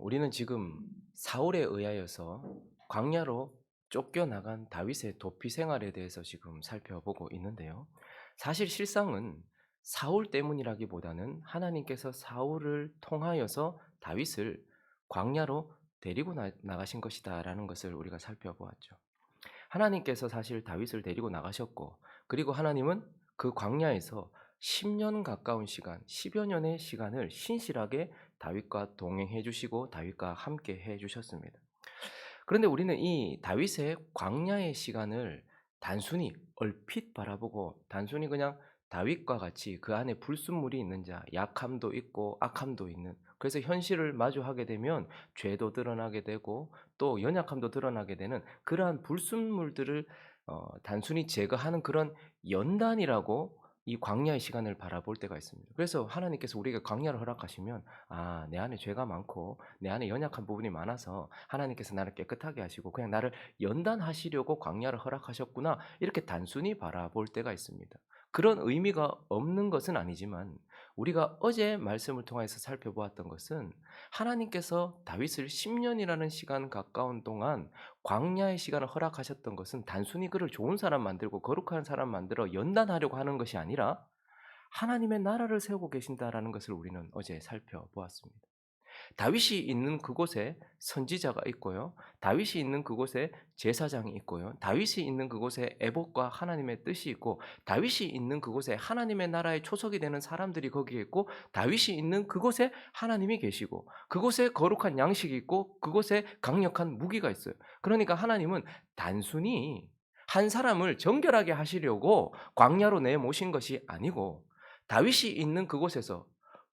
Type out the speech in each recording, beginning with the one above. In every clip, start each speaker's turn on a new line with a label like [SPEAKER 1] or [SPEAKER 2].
[SPEAKER 1] 우리는 지금 사울에 의하여서 광야로 쫓겨나간 다윗의 도피 생활에 대해서 지금 살펴보고 있는데요. 사실 실상은 사울 때문이라기보다는 하나님께서 사울을 통하여서 다윗을 광야로 데리고 나가신 것이다라는 것을 우리가 살펴보았죠. 하나님께서 사실 다윗을 데리고 나가셨고, 그리고 하나님은 그 광야에서 10년 가까운 시간, 10여 년의 시간을 신실하게 다윗과 동행해 주시고 다윗과 함께 해 주셨습니다. 그런데 우리는 이 다윗의 광야의 시간을 단순히 얼핏 바라보고 단순히 그냥 다윗과 같이 그 안에 불순물이 있는 자, 약함도 있고 악함도 있는, 그래서 현실을 마주하게 되면 죄도 드러나게 되고 또 연약함도 드러나게 되는 그러한 불순물들을 단순히 제거하는 그런 연단이라고 이 광야의 시간을 바라볼 때가 있습니다. 그래서 하나님께서 우리에게 광야를 허락하시면, 내 안에 죄가 많고 내 안에 연약한 부분이 많아서 하나님께서 나를 깨끗하게 하시고 그냥 나를 연단하시려고 광야를 허락하셨구나, 이렇게 단순히 바라볼 때가 있습니다. 그런 의미가 없는 것은 아니지만, 우리가 어제 말씀을 통해서 살펴보았던 것은 하나님께서 다윗을 10년이라는 시간 가까운 동안 광야의 시간을 허락하셨던 것은 단순히 그를 좋은 사람 만들고 거룩한 사람 만들어 연단하려고 하는 것이 아니라 하나님의 나라를 세우고 계신다라는 것을 우리는 어제 살펴보았습니다. 다윗이 있는 그곳에 선지자가 있고요. 다윗이 있는 그곳에 제사장이 있고요. 다윗이 있는 그곳에 애복과 하나님의 뜻이 있고, 다윗이 있는 그곳에 하나님의 나라의 초석이 되는 사람들이 거기에 있고, 다윗이 있는 그곳에 하나님이 계시고, 그곳에 거룩한 양식이 있고, 그곳에 강력한 무기가 있어요. 그러니까 하나님은 단순히 한 사람을 정결하게 하시려고 광야로 내모신 것이 아니고, 다윗이 있는 그곳에서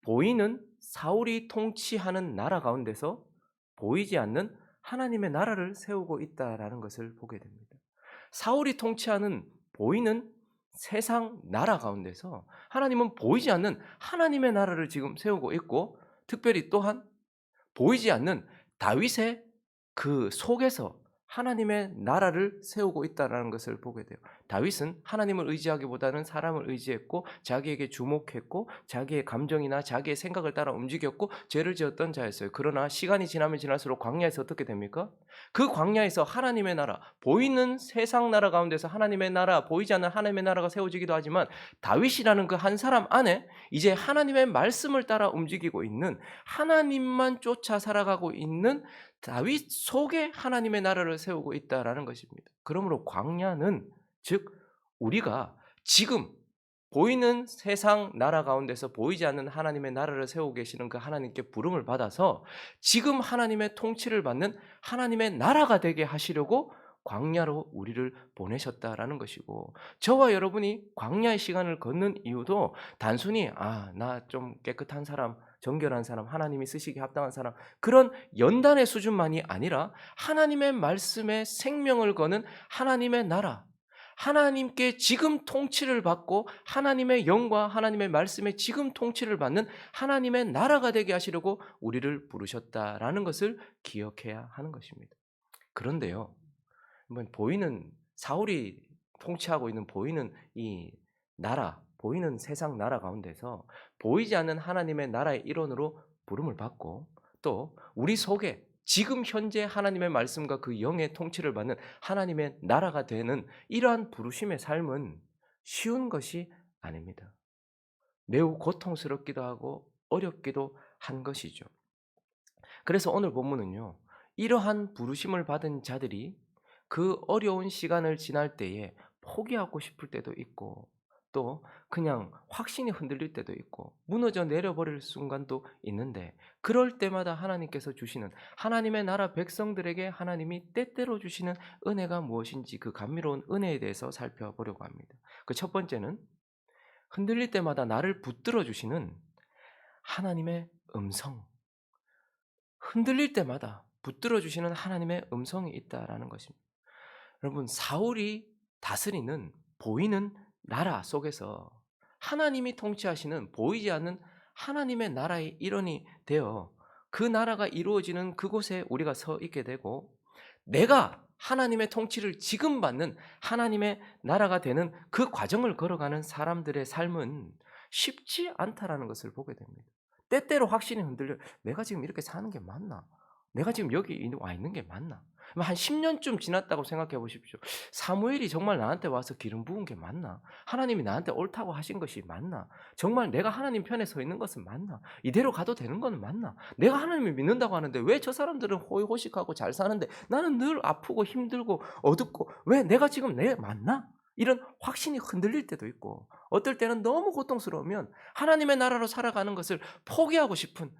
[SPEAKER 1] 보이는 사울이 통치하는 나라 가운데서 보이지 않는 하나님의 나라를 세우고 있다라는 것을 보게 됩니다. 사울이 통치하는 보이는 세상 나라 가운데서 하나님은 보이지 않는 하나님의 나라를 지금 세우고 있고, 특별히 또한 보이지 않는 다윗의 그 속에서 하나님의 나라를 세우고 있다라는 것을 보게 돼요. 다윗은 하나님을 의지하기보다는 사람을 의지했고, 자기에게 주목했고, 자기의 감정이나 자기의 생각을 따라 움직였고, 죄를 지었던 자였어요. 그러나 시간이 지나면 지날수록 광야에서 어떻게 됩니까? 그 광야에서 하나님의 나라, 보이는 세상 나라 가운데서 하나님의 나라, 보이지 않는 하나님의 나라가 세워지기도 하지만, 다윗이라는 그 한 사람 안에 이제 하나님의 말씀을 따라 움직이고 있는, 하나님만 쫓아 살아가고 있는 다윗 속에 하나님의 나라를 세우고 있다라는 것입니다. 그러므로 광야는, 즉 우리가 지금 보이는 세상 나라 가운데서 보이지 않는 하나님의 나라를 세우고 계시는 그 하나님께 부름을 받아서 지금 하나님의 통치를 받는 하나님의 나라가 되게 하시려고 광야로 우리를 보내셨다라는 것이고, 저와 여러분이 광야의 시간을 걷는 이유도 단순히 나 좀 깨끗한 사람, 정결한 사람, 하나님이 쓰시기에 합당한 사람, 그런 연단의 수준만이 아니라 하나님의 말씀에 생명을 거는 하나님의 나라, 하나님께 지금 통치를 받고 하나님의 영과 하나님의 말씀에 지금 통치를 받는 하나님의 나라가 되게 하시려고 우리를 부르셨다라는 것을 기억해야 하는 것입니다. 그런데요, 보이는 사울이 통치하고 있는 보이는 이 나라, 보이는 세상 나라 가운데서 보이지 않는 하나님의 나라의 일원으로 부름을 받고, 또 우리 속에 지금 현재 하나님의 말씀과 그 영의 통치를 받는 하나님의 나라가 되는 이러한 부르심의 삶은 쉬운 것이 아닙니다. 매우 고통스럽기도 하고 어렵기도 한 것이죠. 그래서 오늘 본문은요, 이러한 부르심을 받은 자들이 그 어려운 시간을 지날 때에 포기하고 싶을 때도 있고, 또 그냥 확신이 흔들릴 때도 있고 무너져 내려버릴 순간도 있는데, 그럴 때마다 하나님께서 주시는, 하나님의 나라 백성들에게 하나님이 때때로 주시는 은혜가 무엇인지, 그 감미로운 은혜에 대해서 살펴보려고 합니다. 그 첫 번째는 흔들릴 때마다 나를 붙들어 주시는 하나님의 음성, 흔들릴 때마다 붙들어 주시는 하나님의 음성이 있다라는 것입니다. 여러분, 사울이 다스리는 보이는 나라 속에서 하나님이 통치하시는 보이지 않는 하나님의 나라의 일원이 되어 그 나라가 이루어지는 그곳에 우리가 서 있게 되고, 내가 하나님의 통치를 지금 받는 하나님의 나라가 되는 그 과정을 걸어가는 사람들의 삶은 쉽지 않다라는 것을 보게 됩니다. 때때로 확신이 흔들려요. '내가 지금 이렇게 사는 게 맞나? 내가 지금 여기 와 있는 게 맞나?' 한 10 년쯤 지났다고 생각해 보십시오. '사무엘이 정말 나한테 와서 기름 부은 게 맞나? 하나님이 나한테 옳다고 하신 것이 맞나? 정말 내가 하나님 편에 서 있는 것은 맞나? 이대로 가도 되는 건 맞나? 내가 하나님을 믿는다고 하는데 왜 저 사람들은 호의호식하고 잘 사는데 나는 늘 아프고 힘들고 어둡고 왜 내가 지금 맞나?' 이런 확신이 흔들릴 때도 있고, 어떨 때는 너무 고통스러우면 하나님의 나라로 살아가는 것을 포기하고 싶은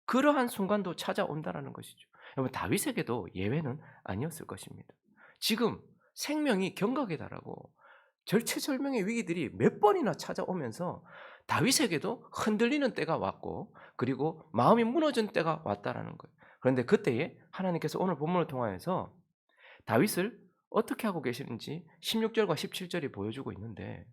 [SPEAKER 1] 그러한 순간도 찾아온다라는 것이죠. 여러분, 다윗에게도 예외는 아니었을 것입니다. 지금 생명이 경각에 달하고 절체절명의 위기들이 몇 번이나 찾아오면서 다윗에게도 흔들리는 때가 왔고, 그리고 마음이 무너진 때가 왔다라는 거예요. 그런데 그때에 하나님께서 오늘 본문을 통하여서 다윗을 어떻게 하고 계시는지 16절과 17절이 보여주고 있는데,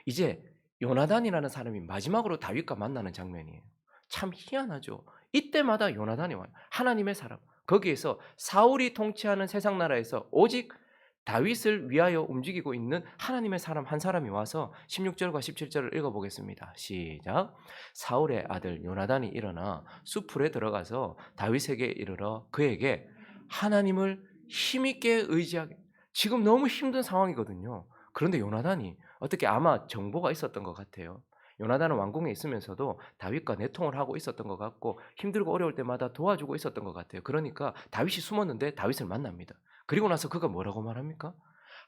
[SPEAKER 1] 이제 요나단이라는 사람이 마지막으로 다윗과 만나는 장면이에요. 참 희한하죠. 이때마다 요나단이 와요. 하나님의 사람. 거기에서 사울이 통치하는 세상 나라에서 오직 다윗을 위하여 움직이고 있는 하나님의 사람 한 사람이 와서 16절과 17절을 읽어보겠습니다. 시작. 사울의 아들 요나단이 일어나 숲풀에 들어가서 다윗에게 이르러 그에게 하나님을 힘있게 의지하게. 지금 너무 힘든 상황이거든요. 그런데 요나단이 어떻게 아마 정보가 있었던 것 같아요. 요나단은 왕궁에 있으면서도 다윗과 내통을 하고 있었던 것 같고 힘들고 어려울 때마다 도와주고 있었던 것 같아요. 그러니까 다윗이 숨었는데 다윗을 만납니다. 그리고 나서 그가 뭐라고 말합니까?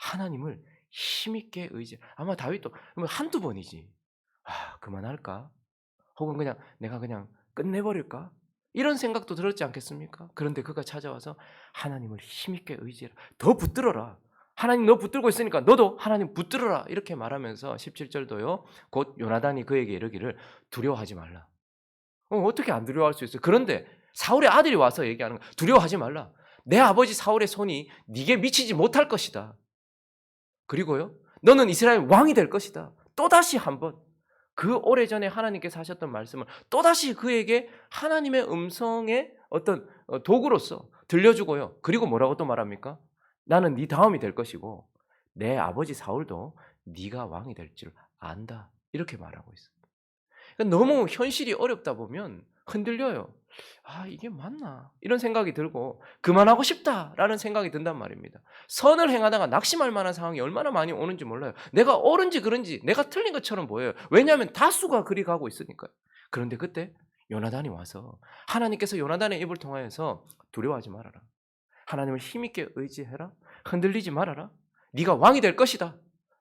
[SPEAKER 1] 하나님을 힘있게 의지. 아마 다윗도 한두 번이지. 그만할까? 혹은 그냥 내가 그냥 끝내버릴까? 이런 생각도 들었지 않겠습니까? 그런데 그가 찾아와서 하나님을 힘있게 의지해라. 더 붙들어라. 하나님 너 붙들고 있으니까 너도 하나님 붙들어라. 이렇게 말하면서 17절도요. 곧 요나단이 그에게 이르기를 두려워하지 말라. 어떻게 안 두려워할 수 있어요? 그런데 사울의 아들이 와서 얘기하는 거야. 두려워하지 말라. 내 아버지 사울의 손이 네게 미치지 못할 것이다. 그리고요. 너는 이스라엘 왕이 될 것이다. 또다시 한번 그 오래전에 하나님께서 하셨던 말씀을 또다시 그에게 하나님의 음성의 어떤 도구로서 들려주고요. 그리고 뭐라고 또 말합니까? 나는 네 다음이 될 것이고 내 아버지 사울도 네가 왕이 될 줄 안다. 이렇게 말하고 있어요. 그러니까 너무 현실이 어렵다 보면 흔들려요. 이게 맞나? 이런 생각이 들고 그만하고 싶다라는 생각이 든단 말입니다. 선을 행하다가 낙심할 만한 상황이 얼마나 많이 오는지 몰라요. 내가 옳은지 그른지 내가 틀린 것처럼 보여요. 왜냐하면 다수가 그리 가고 있으니까요. 그런데 그때 요나단이 와서 하나님께서 요나단의 입을 통하여서 두려워하지 말아라. 하나님을 힘있게 의지해라. 흔들리지 말아라. 네가 왕이 될 것이다.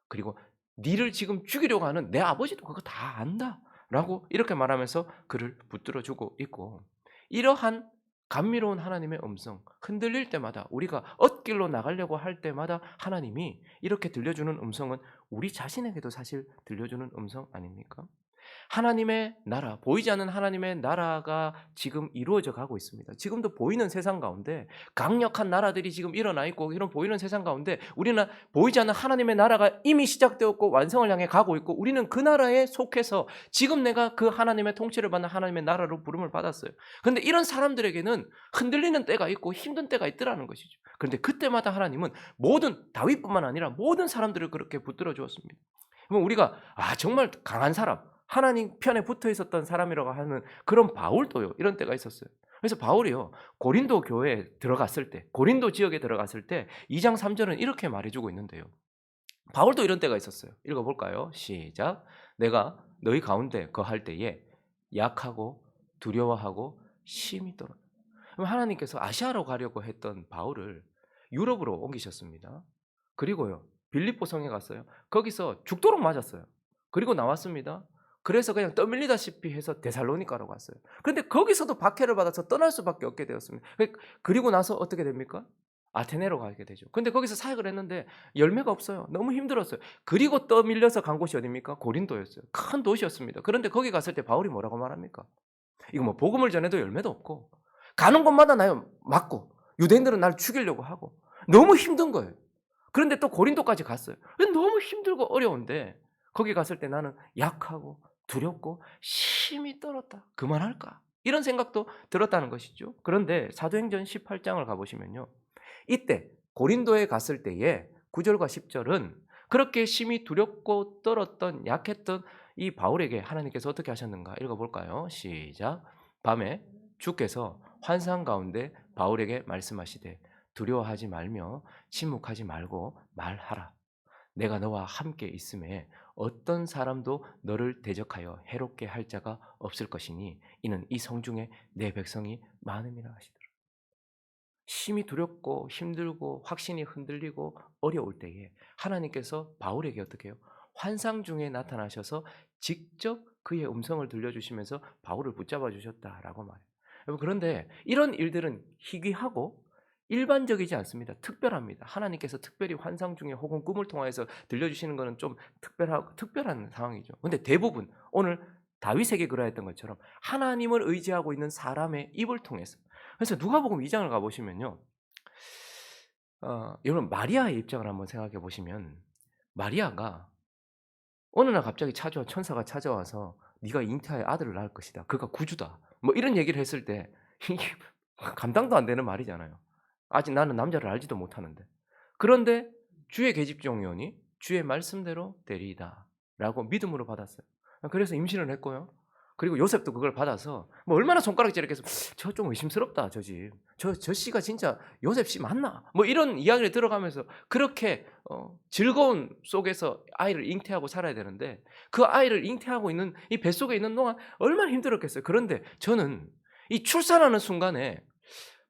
[SPEAKER 1] 그리고 네를 지금 죽이려고 하는 내 아버지도 그거 다 안다. 라고 이렇게 말하면서 그를 붙들어주고 있고, 이러한 감미로운 하나님의 음성, 흔들릴 때마다 우리가 엇길로 나가려고 할 때마다 하나님이 이렇게 들려주는 음성은 우리 자신에게도 사실 들려주는 음성 아닙니까? 하나님의 나라, 보이지 않는 하나님의 나라가 지금 이루어져 가고 있습니다. 지금도 보이는 세상 가운데 강력한 나라들이 지금 일어나 있고, 이런 보이는 세상 가운데 우리는 보이지 않는 하나님의 나라가 이미 시작되었고 완성을 향해 가고 있고, 우리는 그 나라에 속해서 지금 내가 그 하나님의 통치를 받는 하나님의 나라로 부름을 받았어요. 그런데 이런 사람들에게는 흔들리는 때가 있고 힘든 때가 있더라는 것이죠. 그런데 그때마다 하나님은 모든, 다윗뿐만 아니라 모든 사람들을 그렇게 붙들어 주었습니다. 그럼 우리가 정말 강한 사람, 하나님 편에 붙어 있었던 사람이라고 하는 그런 바울도요, 이런 때가 있었어요. 그래서 바울이요, 고린도 교회에 들어갔을 때, 고린도 지역에 들어갔을 때 2장 3절은 이렇게 말해주고 있는데요. 바울도 이런 때가 있었어요. 읽어볼까요? 시작. 내가 너희 가운데 거할 때에 약하고 두려워하고 심히 떨어. 그럼 하나님께서 아시아로 가려고 했던 바울을 유럽으로 옮기셨습니다. 그리고요, 빌립보 성에 갔어요. 거기서 죽도록 맞았어요. 그리고 나왔습니다. 그래서 그냥 떠밀리다시피 해서 데살로니가로 갔어요. 그런데 거기서도 박해를 받아서 떠날 수밖에 없게 되었습니다. 그리고 나서 어떻게 됩니까? 아테네로 가게 되죠. 근데 거기서 사역을 했는데 열매가 없어요. 너무 힘들었어요. 그리고 떠밀려서 간 곳이 어디입니까? 고린도였어요. 큰 도시였습니다. 그런데 거기 갔을 때 바울이 뭐라고 말합니까? 이거 뭐 복음을 전해도 열매도 없고, 가는 곳마다 날 맞고, 유대인들은 날 죽이려고 하고, 너무 힘든 거예요. 그런데 또 고린도까지 갔어요. 너무 힘들고 어려운데 거기 갔을 때 나는 약하고 두렵고 심히 떨었다. 그만할까? 이런 생각도 들었다는 것이죠. 그런데 사도행전 18장을 가보시면요, 이때 고린도에 갔을 때에 9절과 10절은 그렇게 심히 두렵고 떨었던, 약했던 이 바울에게 하나님께서 어떻게 하셨는가 읽어볼까요? 시작. 밤에 주께서 환상 가운데 바울에게 말씀하시되 두려워하지 말며 침묵하지 말고 말하라. 내가 너와 함께 있음에 어떤 사람도 너를 대적하여 해롭게 할 자가 없을 것이니 이는 이 성중에 내 백성이 많음이라 하시더라. 심히 두렵고 힘들고 확신이 흔들리고 어려울 때에 하나님께서 바울에게 어떻게 해요? 환상 중에 나타나셔서 직접 그의 음성을 들려주시면서 바울을 붙잡아 주셨다라고 말해요. 여러분, 그런데 이런 일들은 희귀하고 일반적이지 않습니다. 특별합니다. 하나님께서 특별히 환상 중에 혹은 꿈을 통해서 들려주시는 것은 좀 특별한 상황이죠. 근데 대부분 오늘 다윗에게 그러했던 것처럼 하나님을 의지하고 있는 사람의 입을 통해서, 그래서 누가복음 2장을 가보시면요, 여러분 마리아의 입장을 한번 생각해 보시면, 마리아가 어느 날 갑자기 천사가 찾아와서 네가 잉태하여 아들을 낳을 것이다. 그가 구주다. 뭐 이런 얘기를 했을 때 이게 감당도 안 되는 말이잖아요. 아직 나는 남자를 알지도 못하는데. 그런데 주의 계집종이오니 주의 말씀대로 되리이다라고 믿음으로 받았어요. 그래서 임신을 했고요. 그리고 요셉도 그걸 받아서 뭐 얼마나 손가락질했겠어. 저 좀 의심스럽다, 저 집. 저 씨가 진짜 요셉 씨 맞나? 뭐 이런 이야기를 들어가면서 그렇게 즐거운 속에서 아이를 잉태하고 살아야 되는데, 그 아이를 잉태하고 있는 이 뱃속에 있는 동안 얼마나 힘들었겠어요. 그런데 저는 이 출산하는 순간에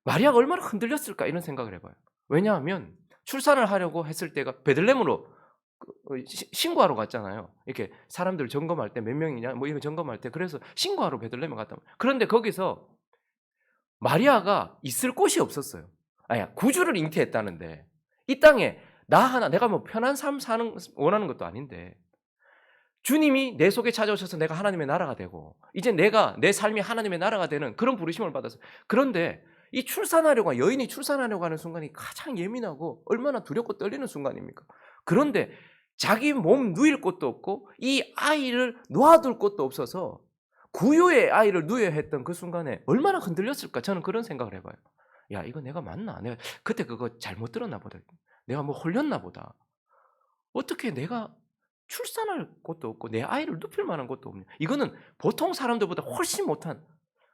[SPEAKER 1] 마리아가 얼마나 흔들렸을까 이런 생각을 해봐요. 왜냐하면 출산을 하려고 했을 때가 베들레헴으로 신고하러 갔잖아요. 이렇게 사람들 점검할 때 몇 명이냐 뭐 이거 점검할 때, 그래서 신고하러 베들레헴에 갔다. 그런데 거기서 마리아가 있을 곳이 없었어요. 아야, 구주를 잉태했다는데 이 땅에 나 하나, 내가 뭐 편한 삶 사는 원하는 것도 아닌데 주님이 내 속에 찾아오셔서 내가 하나님의 나라가 되고 이제 내가 내 삶이 하나님의 나라가 되는 그런 부르심을 받았어요. 그런데 이 여인이 출산하려고 하는 순간이 가장 예민하고 얼마나 두렵고 떨리는 순간입니까? 그런데 자기 몸 누일 곳도 없고 이 아이를 놓아둘 곳도 없어서 구유의 아이를 누여야 했던 그 순간에 얼마나 흔들렸을까? 저는 그런 생각을 해봐요. 야, 이거 내가 맞나? 내가 그때 그거 잘못 들었나 보다. 내가 뭐 홀렸나 보다. 어떻게 내가 출산할 곳도 없고 내 아이를 눕힐 만한 곳도 없냐. 이거는 보통 사람들보다 훨씬 못한,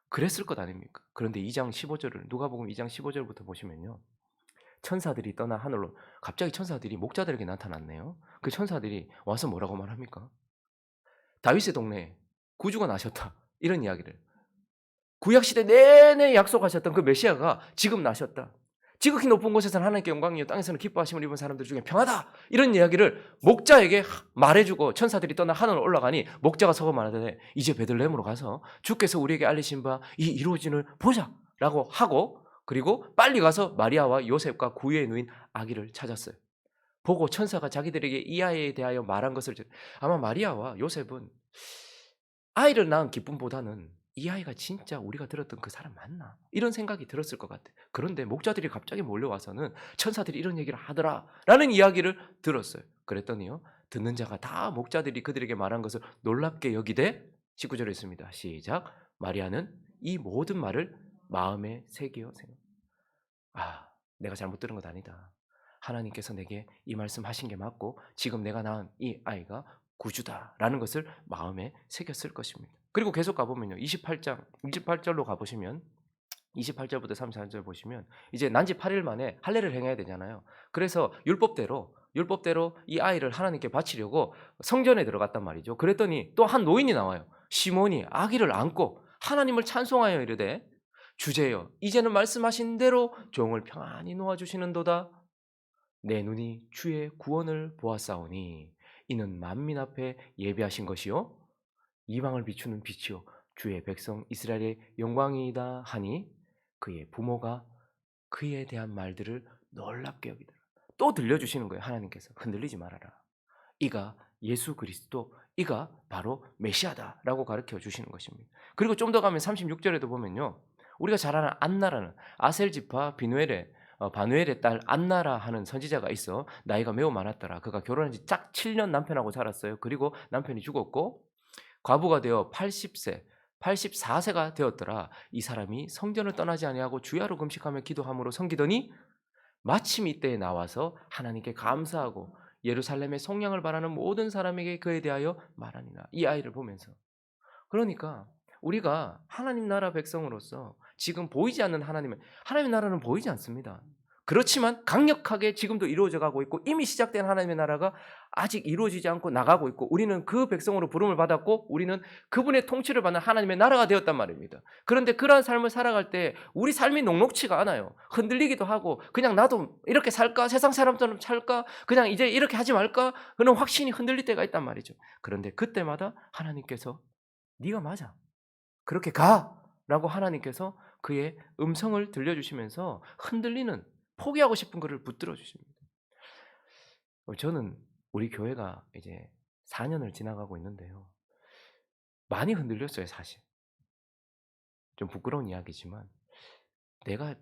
[SPEAKER 1] 그랬을 것 아닙니까? 그런데 2장 15절을, 누가복음 2장 15절부터 보시면요, 천사들이 떠나 하늘로 갑자기 천사들이 목자들에게 나타났네요. 그 천사들이 와서 뭐라고 말합니까? 다윗의 동네에 구주가 나셨다, 이런 이야기를, 구약시대 내내 약속하셨던 그 메시아가 지금 나셨다. 지극히 높은 곳에서는 하나님께 영광이요 땅에서는 기뻐하심을 입은 사람들 중에 평하다, 이런 이야기를 목자에게 말해주고 천사들이 떠나 하늘로 올라가니 목자가 서고 말하되 이제 베들레헴으로 가서 주께서 우리에게 알리신 바 이 이루어짐을 보자 라고 하고, 그리고 빨리 가서 마리아와 요셉과 구유에 누인 아기를 찾았어요. 보고 천사가 자기들에게 이 아이에 대하여 말한 것을, 아마 마리아와 요셉은 아이를 낳은 기쁨보다는 이 아이가 진짜 우리가 들었던 그 사람 맞나? 이런 생각이 들었을 것 같아요. 그런데 목자들이 갑자기 몰려와서는 천사들이 이런 얘기를 하더라 라는 이야기를 들었어요. 그랬더니요, 듣는 자가 다 목자들이 그들에게 말한 것을 놀랍게 여기되, 19절에 있습니다. 시작. 마리아는 이 모든 말을 마음에 새기어 생각. 내가 잘못 들은 것 아니다. 하나님께서 내게 이 말씀 하신 게 맞고 지금 내가 낳은 이 아이가 구주다라는 것을 마음에 새겼을 것입니다. 그리고 계속 가보면요, 28절로 가보시면 28절부터 34절 보시면 이제 난지 8일 만에 할례를 행해야 되잖아요. 그래서 율법대로 이 아이를 하나님께 바치려고 성전에 들어갔단 말이죠. 그랬더니 또 한 노인이 나와요. 시몬이 아기를 안고 하나님을 찬송하여 이르되 주제여 이제는 말씀하신 대로 종을 평안히 놓아주시는도다. 내 눈이 주의 구원을 보았사오니 이는 만민 앞에 예비하신 것이요 이방을 비추는 빛이요 주의 백성 이스라엘의 영광이다 하니 그의 부모가 그에 대한 말들을 놀랍게 여기더라. 또 들려주시는 거예요. 하나님께서 흔들리지 말아라. 이가 예수 그리스도, 이가 바로 메시아다라고 가르쳐 주시는 것입니다. 그리고 좀 더 가면 36절에도 보면요, 우리가 잘 아는 안나라는 아셀 지파 바누엘의 딸 안나라 하는 선지자가 있어. 나이가 매우 많았더라. 그가 결혼한 지 딱 7년 남편하고 살았어요. 그리고 남편이 죽었고 과부가 되어 84세가 되었더라. 이 사람이 성전을 떠나지 아니하고 주야로 금식하며 기도함으로 섬기더니 마침 이때에 나와서 하나님께 감사하고 예루살렘의 속량을 바라는 모든 사람에게 그에 대하여 말하니라. 이 아이를 보면서. 그러니까 우리가 하나님 나라 백성으로서 지금 보이지 않는 하나님의 나라는 보이지 않습니다. 그렇지만 강력하게 지금도 이루어져 가고 있고 이미 시작된 하나님의 나라가 아직 이루어지지 않고 나가고 있고 우리는 그 백성으로 부름을 받았고 우리는 그분의 통치를 받는 하나님의 나라가 되었단 말입니다. 그런데 그러한 삶을 살아갈 때 우리 삶이 녹록치가 않아요. 흔들리기도 하고 그냥 나도 이렇게 살까? 세상 사람처럼 살까? 그냥 이제 이렇게 하지 말까? 그런 확신이 흔들릴 때가 있단 말이죠. 그런데 그때마다 하나님께서 네가 맞아. 그렇게 가라고 하나님께서 그의 음성을 들려주시면서 흔들리는 포기하고 싶은 그를 붙들어 주십니다. 저는 우리 교회가 이제 4년을 지나가고 있는데요. 많이 흔들렸어요, 사실. 좀 부끄러운 이야기지만 내가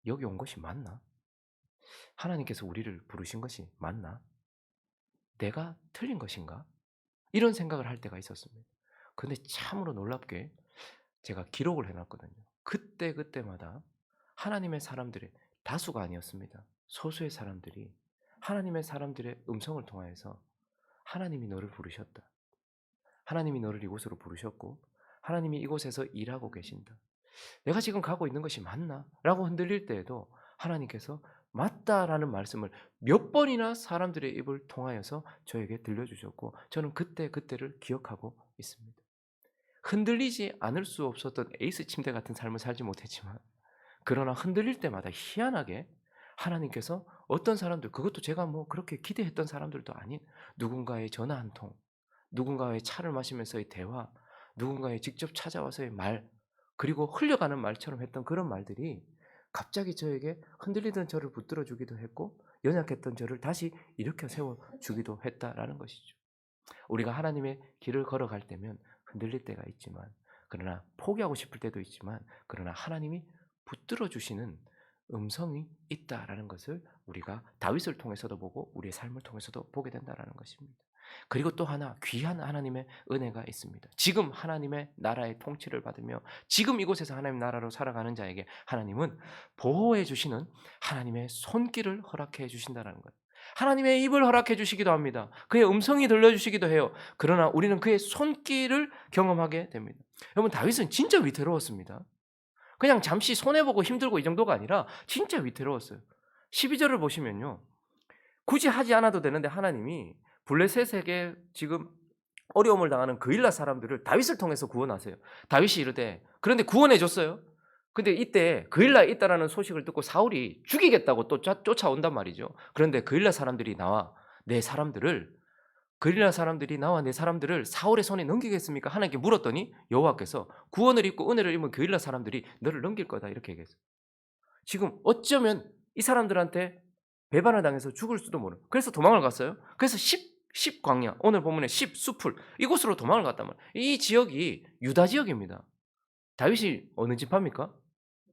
[SPEAKER 1] 여기 온 것이 맞나? 하나님께서 우리를 부르신 것이 맞나? 내가 틀린 것인가? 이런 생각을 할 때가 있었습니다. 근데 참으로 놀랍게 제가 기록을 해 놨거든요. 그때그때마다 하나님의 사람들의 다수가 아니었습니다. 소수의 사람들이 하나님의 사람들의 음성을 통하여서 하나님이 너를 부르셨다. 하나님이 너를 이곳으로 부르셨고 하나님이 이곳에서 일하고 계신다. 내가 지금 가고 있는 것이 맞나? 라고 흔들릴 때에도 하나님께서 맞다라는 말씀을 몇 번이나 사람들의 입을 통하여서 저에게 들려주셨고 저는 그때그때를 기억하고 있습니다. 흔들리지 않을 수 없었던 에이스 침대 같은 삶을 살지 못했지만 그러나 흔들릴 때마다 희한하게 하나님께서 어떤 사람들 그것도 제가 뭐 그렇게 기대했던 사람들도 아닌 누군가의 전화 한 통, 누군가의 차를 마시면서의 대화, 누군가의 직접 찾아와서의 말 그리고 흘려가는 말처럼 했던 그런 말들이 갑자기 저에게 흔들리던 저를 붙들어 주기도 했고 연약했던 저를 다시 일으켜 세워 주기도 했다라는 것이죠. 우리가 하나님의 길을 걸어갈 때면 흔들릴 때가 있지만 그러나 포기하고 싶을 때도 있지만 그러나 하나님이 붙들어 주시는 음성이 있다라는 것을 우리가 다윗을 통해서도 보고 우리의 삶을 통해서도 보게 된다라는 것입니다. 그리고 또 하나 귀한 하나님의 은혜가 있습니다. 지금 하나님의 나라의 통치를 받으며 지금 이곳에서 하나님 나라로 살아가는 자에게 하나님은 보호해 주시는 하나님의 손길을 허락해 주신다는 것. 하나님의 입을 허락해 주시기도 합니다. 그의 음성이 들려주시기도 해요. 그러나 우리는 그의 손길을 경험하게 됩니다. 여러분 다윗은 진짜 위태로웠습니다. 그냥 잠시 손해보고 힘들고 이 정도가 아니라 진짜 위태로웠어요. 12절을 보시면요. 굳이 하지 않아도 되는데 하나님이 블레셋에게 지금 어려움을 당하는 그일라 사람들을 다윗을 통해서 구원하세요. 다윗이 이르되 그런데 구원해 줬어요. 근데 이때 그일라에 있다라는 소식을 듣고 사울이 죽이겠다고 또 쫓아온단 말이죠. 그런데 그일라 사람들이 나와 내 사람들을 사울의 손에 넘기겠습니까? 하나님께 물었더니 여호와께서 구원을 입고 은혜를 입은 그일라 사람들이 너를 넘길 거다 이렇게 얘기했어요. 지금 어쩌면 이 사람들한테 배반을 당해서 죽을 수도 모르는. 그래서 도망을 갔어요. 그래서 10 광야, 오늘 본문의 10 숲을 이곳으로 도망을 갔단 말이에요. 이 지역이 유다 지역입니다. 다윗이 어느 지파입니까?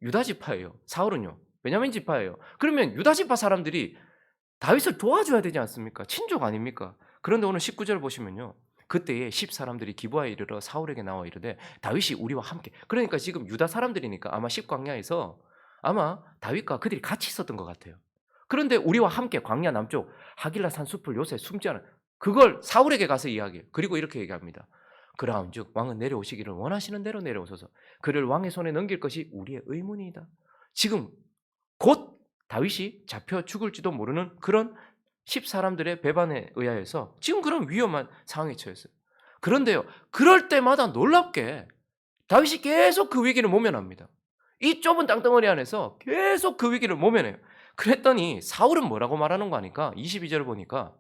[SPEAKER 1] 유다 지파예요. 사울은요? 베냐민 지파예요. 그러면 유다 지파 사람들이 다윗을 도와줘야 되지 않습니까? 친족 아닙니까? 그런데 오늘 19절 보시면요. 그때에 10 사람들이 기브아에 이르러 사울에게 나와 이르되 다윗이 우리와 함께. 그러니까 지금 유다 사람들이니까 아마 10 광야에서 아마 다윗과 그들이 같이 있었던 것 같아요. 그런데 우리와 함께 광야 남쪽 하길라 산 숲을 요새 숨지 않은 그걸 사울에게 가서 이야기해요. 그리고 이렇게 얘기합니다. 그라운즉 왕은 내려오시기를 원하시는 대로 내려오소서. 그를 왕의 손에 넘길 것이 우리의 의문이다. 지금 곧 다윗이 잡혀 죽을지도 모르는 그런 10 사람들의 배반에 의하여서 지금 그런 위험한 상황에 처했어요. 그런데요. 그럴 때마다 놀랍게 다윗이 계속 그 위기를 모면합니다. 이 좁은 땅덩어리 안에서 계속 그 위기를 모면해요. 그랬더니 사울은 뭐라고 말하는 거 아니까 22절을 보니까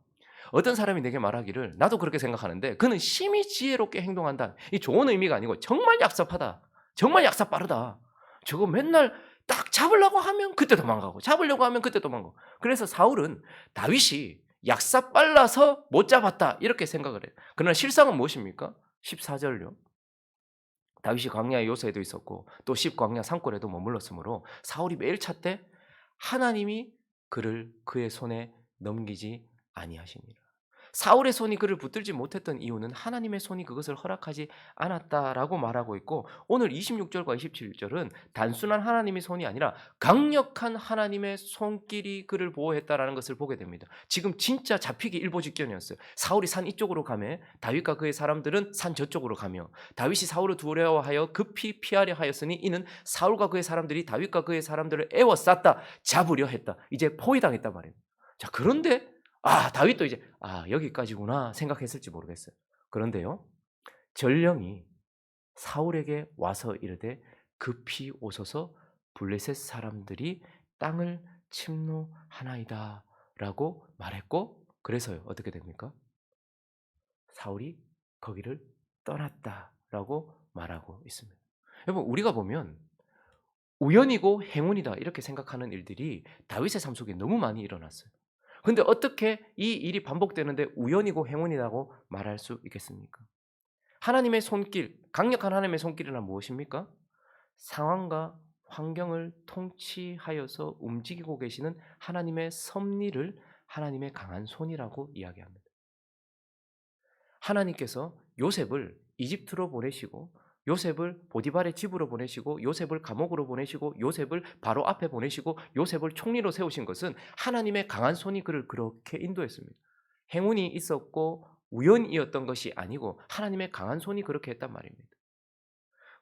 [SPEAKER 1] 어떤 사람이 내게 말하기를 나도 그렇게 생각하는데 그는 심히 지혜롭게 행동한다. 이 좋은 의미가 아니고 정말 얍삽하다. 정말 약사 빠르다. 저거 맨날 딱 잡으려고 하면 그때 도망가고 잡으려고 하면 그때 도망가고. 그래서 사울은 다윗이 약사 빨라서 못 잡았다 이렇게 생각을 해요. 그러나 실상은 무엇입니까? 14절요. 다윗이 광야의 요새에도 있었고 또 10광야 산골에도 머물렀으므로 사울이 매일 찾되 하나님이 그를 그의 손에 넘기지 아니하시니라. 사울의 손이 그를 붙들지 못했던 이유는 하나님의 손이 그것을 허락하지 않았다라고 말하고 있고, 오늘 26절과 27절은 단순한 하나님의 손이 아니라 강력한 하나님의 손길이 그를 보호했다라는 것을 보게 됩니다. 지금 진짜 잡히기 일보 직전이었어요. 사울이 산 이쪽으로 가며 다윗과 그의 사람들은 산 저쪽으로 가며, 다윗이 사울을 두려워하여 급히 피하려 하였으니 이는 사울과 그의 사람들이 다윗과 그의 사람들을 애워쌌다, 잡으려 했다. 이제 포위당했단 말이에요. 자, 그런데 다윗도 이제 여기까지구나 생각했을지 모르겠어요. 그런데요, 전령이 사울에게 와서 이르되 급히 오소서 블레셋 사람들이 땅을 침노하나이다라고 말했고, 그래서요 어떻게 됩니까? 사울이 거기를 떠났다라고 말하고 있습니다. 여러분, 우리가 보면 우연이고 행운이다 이렇게 생각하는 일들이 다윗의 삶 속에 너무 많이 일어났어요. 근데 어떻게 이 일이 반복되는데 우연이고 행운이라고 말할 수 있겠습니까? 하나님의 손길, 강력한 하나님의 손길이란 무엇입니까? 상황과 환경을 통치하여서 움직이고 계시는 하나님의 섭리를 하나님의 강한 손이라고 이야기합니다. 하나님께서 요셉을 이집트로 보내시고, 요셉을 보디발의 집으로 보내시고, 요셉을 감옥으로 보내시고, 요셉을 바로 앞에 보내시고, 요셉을 총리로 세우신 것은 하나님의 강한 손이 그를 그렇게 인도했습니다. 행운이 있었고 우연이었던 것이 아니고 하나님의 강한 손이 그렇게 했단 말입니다.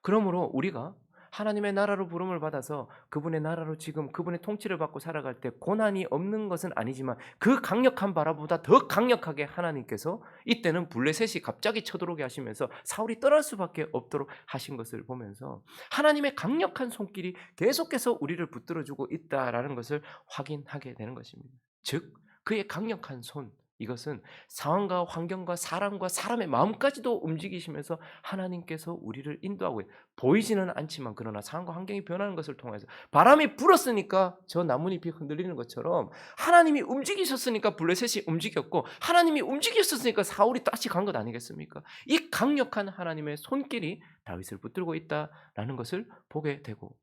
[SPEAKER 1] 그러므로 우리가 하나님의 나라로 부름을 받아서 그분의 나라로 지금 그분의 통치를 받고 살아갈 때 고난이 없는 것은 아니지만, 그 강력한 바라보다 더 강력하게 하나님께서 이때는 블레셋이 갑자기 쳐들어오게 하시면서 사울이 떠날 수밖에 없도록 하신 것을 보면서 하나님의 강력한 손길이 계속해서 우리를 붙들어주고 있다라는 것을 확인하게 되는 것입니다. 즉, 그의 강력한 손, 이것은 상황과 환경과 사람과 사람의 마음까지도 움직이시면서 하나님께서 우리를 인도하고 보이지는 않지만, 그러나 상황과 환경이 변하는 것을 통해서 바람이 불었으니까 저 나뭇잎이 흔들리는 것처럼 하나님이 움직이셨으니까 블레셋이 움직였고, 하나님이 움직이셨으니까 사울이 다시 간 것 아니겠습니까? 이 강력한 하나님의 손길이 다윗을 붙들고 있다라는 것을 보게 되고,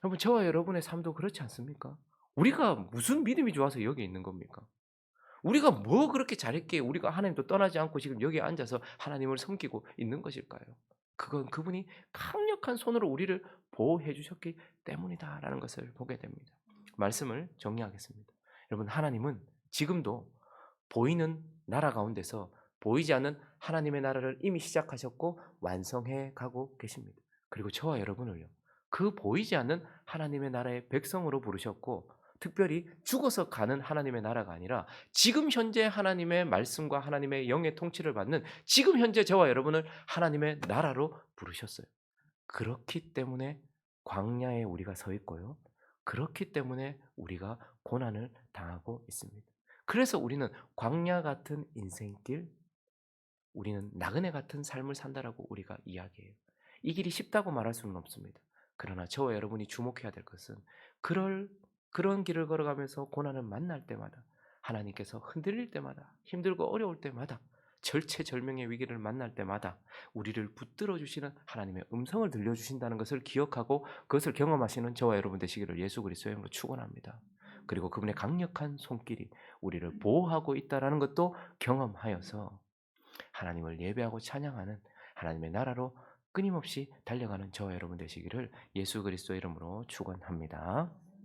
[SPEAKER 1] 여러분, 저와 여러분의 삶도 그렇지 않습니까? 우리가 무슨 믿음이 좋아서 여기 있는 겁니까? 우리가 뭐 그렇게 잘했기에 우리가 하나님도 떠나지 않고 지금 여기에 앉아서 하나님을 섬기고 있는 것일까요? 그건 그분이 강력한 손으로 우리를 보호해 주셨기 때문이다라는 것을 보게 됩니다. 말씀을 정리하겠습니다. 여러분, 하나님은 지금도 보이는 나라 가운데서 보이지 않는 하나님의 나라를 이미 시작하셨고 완성해 가고 계십니다. 그리고 저와 여러분을요, 그 보이지 않는 하나님의 나라의 백성으로 부르셨고, 특별히 죽어서 가는 하나님의 나라가 아니라 지금 현재 하나님의 말씀과 하나님의 영의 통치를 받는 지금 현재 저와 여러분을 하나님의 나라로 부르셨어요. 그렇기 때문에 광야에 우리가 서 있고요, 그렇기 때문에 우리가 고난을 당하고 있습니다. 그래서 우리는 광야 같은 인생길, 우리는 나그네 같은 삶을 산다라고 우리가 이야기해요. 이 길이 쉽다고 말할 수는 없습니다. 그러나 저와 여러분이 주목해야 될 것은, 그런 길을 걸어가면서 고난을 만날 때마다, 하나님께서 흔들릴 때마다, 힘들고 어려울 때마다, 절체절명의 위기를 만날 때마다 우리를 붙들어 주시는 하나님의 음성을 들려주신다는 것을 기억하고 그것을 경험하시는 저와 여러분 되시기를 예수 그리스도의 이름으로 축원합니다. 그리고 그분의 강력한 손길이 우리를 보호하고 있다는 것도 경험하여서 하나님을 예배하고 찬양하는 하나님의 나라로 끊임없이 달려가는 저와 여러분 되시기를 예수 그리스도의 이름으로 축원합니다.